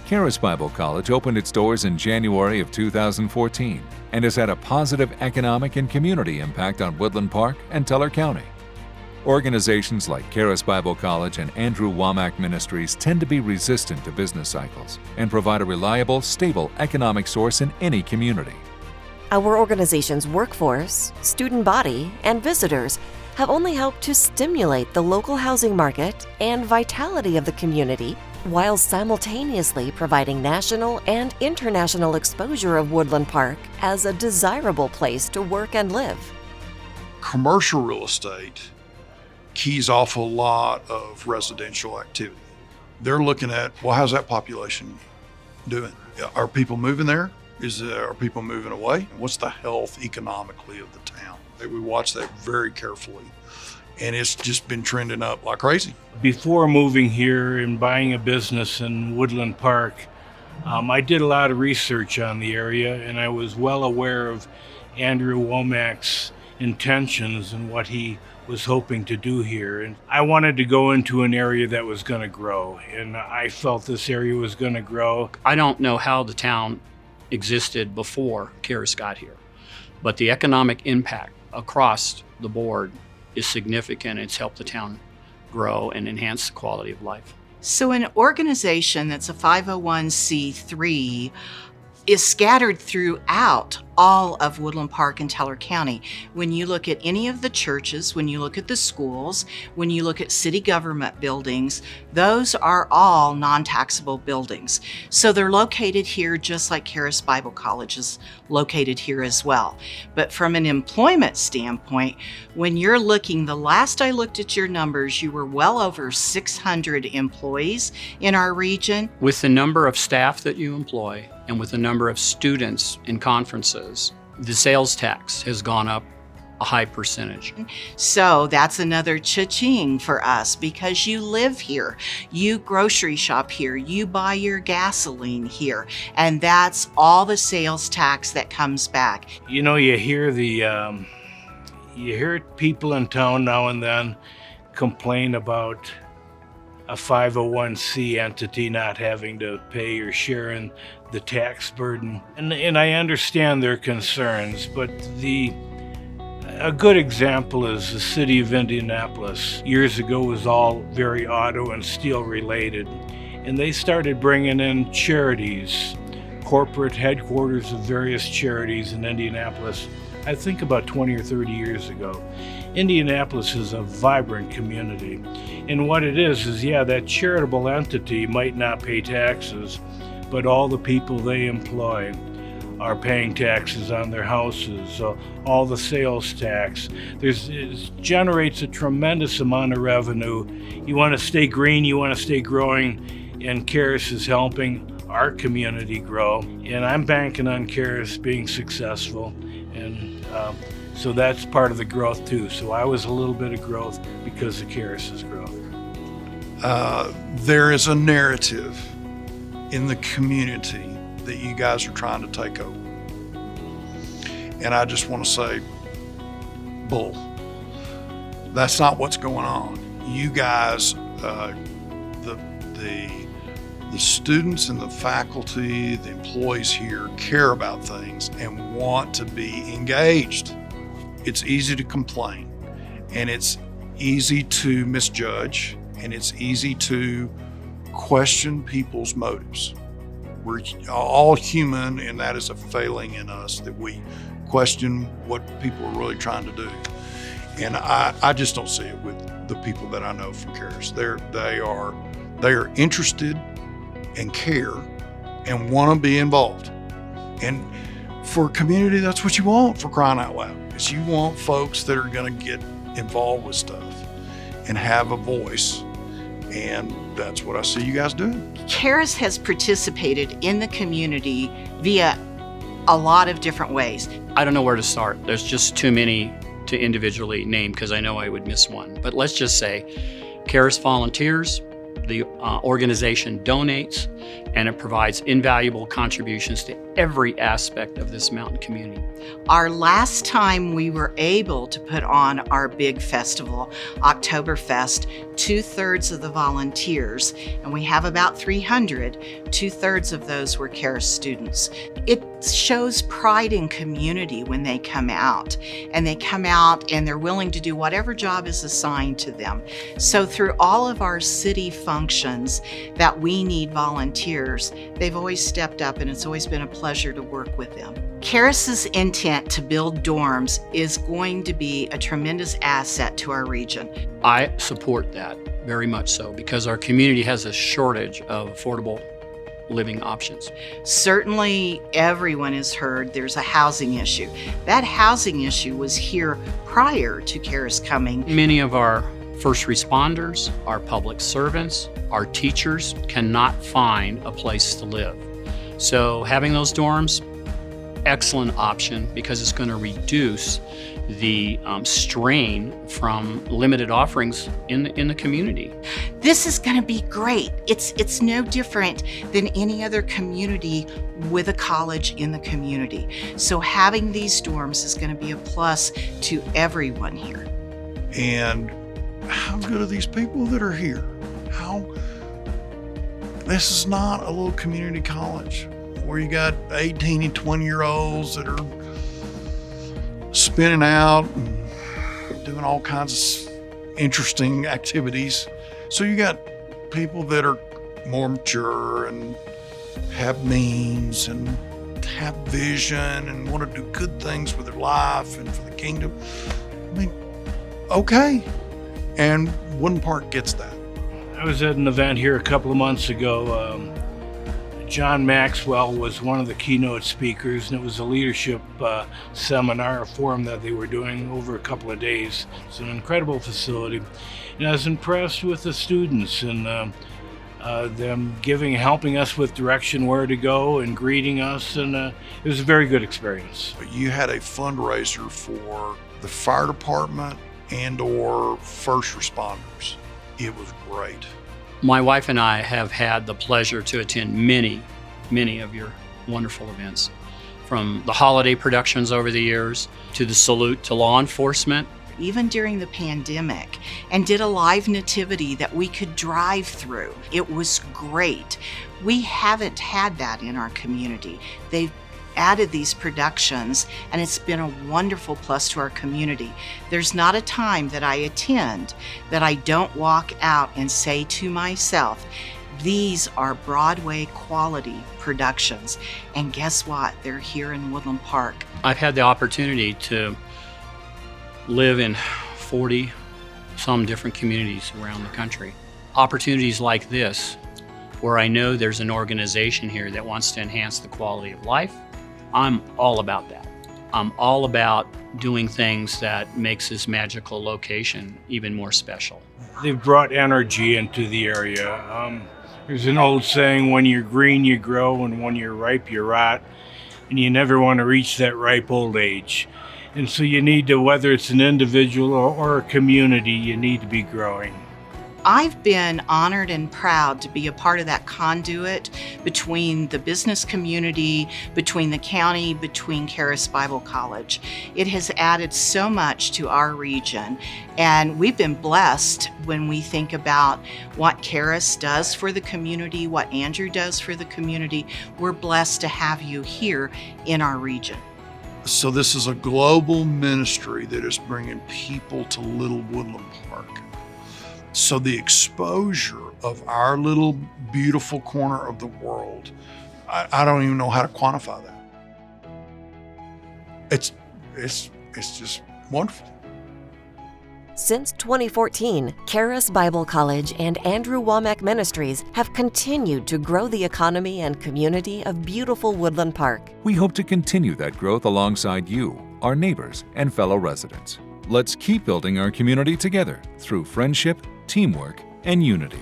Charis Bible College opened its doors in January of 2014 and has had a positive economic and community impact on Woodland Park and Teller County. Organizations like Charis Bible College and Wommack Ministries tend to be resistant to business cycles and provide a reliable, stable economic source in any community. Our organization's workforce, student body, and visitors have only helped to stimulate the local housing market and vitality of the community, while simultaneously providing national and international exposure of Woodland Park as a desirable place to work and live. Commercial real estate keys off a lot of residential activity. They're looking at, well, how's that population doing? Are people moving there? Are people moving away? What's the health economically of the town? We watch that very carefully, and it's just been trending up like crazy. Before moving here and buying a business in Woodland Park, I did a lot of research on the area, and I was well aware of Wommack's intentions and what he was hoping to do here. And I wanted to go into an area that was going to grow, and I felt this area was going to grow. I don't know how the town existed before Charis got here, but the economic impact across the board is significant. It's helped the town grow and enhance the quality of life. So an organization that's a 501c3 is scattered throughout all of Woodland Park and Teller County. When you look at any of the churches, when you look at the schools, when you look at city government buildings, those are all non-taxable buildings. So they're located here just like Charis Bible College is located here as well. But from an employment standpoint, when you're looking, the last I looked at your numbers, you were well over 600 employees in our region. With the number of staff that you employ and with the number of students in conferences, the sales tax has gone up a high percentage. So that's another cha-ching for us because you live here, you grocery shop here, you buy your gasoline here, and that's all the sales tax that comes back. You know, you hear people in town now and then complain about a 501c entity not having to pay or share in the tax burden. And I understand their concerns, but a good example is the city of Indianapolis. Years ago was all very auto and steel related, and they started bringing in charities, corporate headquarters of various charities in Indianapolis, I think about 20 or 30 years ago. Indianapolis is a vibrant community, and what it is yeah, that charitable entity might not pay taxes, but all the people they employ are paying taxes on their houses, all the sales tax. It generates a tremendous amount of revenue. You want to stay green, you want to stay growing, and Charis is helping our community grow. And I'm banking on Charis being successful, and so that's part of the growth too. So I was a little bit of growth because of Charis's growth. There is a narrative in the community that you guys are trying to take over. And I just want to say, bull. That's not what's going on. You guys, the students and the faculty, the employees here care about things and want to be engaged. It's easy to complain, and it's easy to misjudge, and it's easy to question people's motives. We're all human, and that is a failing in us, that we question what people are really trying to do. And I just don't see it with the people that I know from Charis. They are interested and care and want to be involved. And for a community, that's what you want, for crying out loud. Is you want folks that are going to get involved with stuff and have a voice. And that's what I see you guys doing. Charis has participated in the community via a lot of different ways. I don't know where to start. There's just too many to individually name because I know I would miss one. But let's just say Charis volunteers, the organization donates, and it provides invaluable contributions to every aspect of this mountain community. Our last time we were able to put on our big festival, Oktoberfest, 2/3 of the volunteers, and we have about 300, 2/3 of those were Charis students. It shows pride in community when they come out, and they're willing to do whatever job is assigned to them. So through all of our city functions that we need volunteers, they've always stepped up, and it's always been a pleasure to work with them. Charis's intent to build dorms is going to be a tremendous asset to our region. I support that very much so, because our community has a shortage of affordable living options. Certainly everyone has heard there's a housing issue. That housing issue was here prior to Charis coming. Many of our first responders, our public servants, our teachers cannot find a place to live. So having those dorms, excellent option, because it's going to reduce the strain from limited offerings in the community. This is going to be great. It's no different than any other community with a college in the community. So having these dorms is going to be a plus to everyone here. And how good are these people that are here? This is not a little community college where you got 18 and 20-year-olds that are spinning out and doing all kinds of interesting activities. So you got people that are more mature and have means and have vision and want to do good things with their life and for the kingdom. I mean, okay. And Woodland Park gets that. I was at an event here a couple of months ago. John Maxwell was one of the keynote speakers, and it was a leadership seminar, a forum that they were doing over a couple of days. It's an incredible facility. And I was impressed with the students and them helping us with direction where to go and greeting us, and it was a very good experience. You had a fundraiser for the fire department and or first responders. It was great. My wife and I have had the pleasure to attend many of your wonderful events, from the holiday productions over the years to the salute to law enforcement. Even during the pandemic, and did a live nativity that we could drive through. It was great. We haven't had that in our community. They've added these productions, and it's been a wonderful plus to our community. There's not a time that I attend that I don't walk out and say to myself, these are Broadway quality productions. And guess what? They're here in Woodland Park. I've had the opportunity to live in 40 some different communities around the country. Opportunities like this, where I know there's an organization here that wants to enhance the quality of life, I'm all about that. I'm all about doing things that makes this magical location even more special. They've brought energy into the area. There's an old saying, when you're green, you grow, and when you're ripe, you rot, and you never want to reach that ripe old age. And so you need to, whether it's an individual or a community, you need to be growing. I've been honored and proud to be a part of that conduit between the business community, between the county, between Charis Bible College. It has added so much to our region, and we've been blessed when we think about what Charis does for the community, what Andrew does for the community. We're blessed to have you here in our region. So this is a global ministry that is bringing people to Little Woodland Park. So the exposure of our little beautiful corner of the world, I don't even know how to quantify that. It's just wonderful. Since 2014, Charis Bible College and Andrew Wommack Ministries have continued to grow the economy and community of beautiful Woodland Park. We hope to continue that growth alongside you, our neighbors, and fellow residents. Let's keep building our community together through friendship, teamwork, and unity.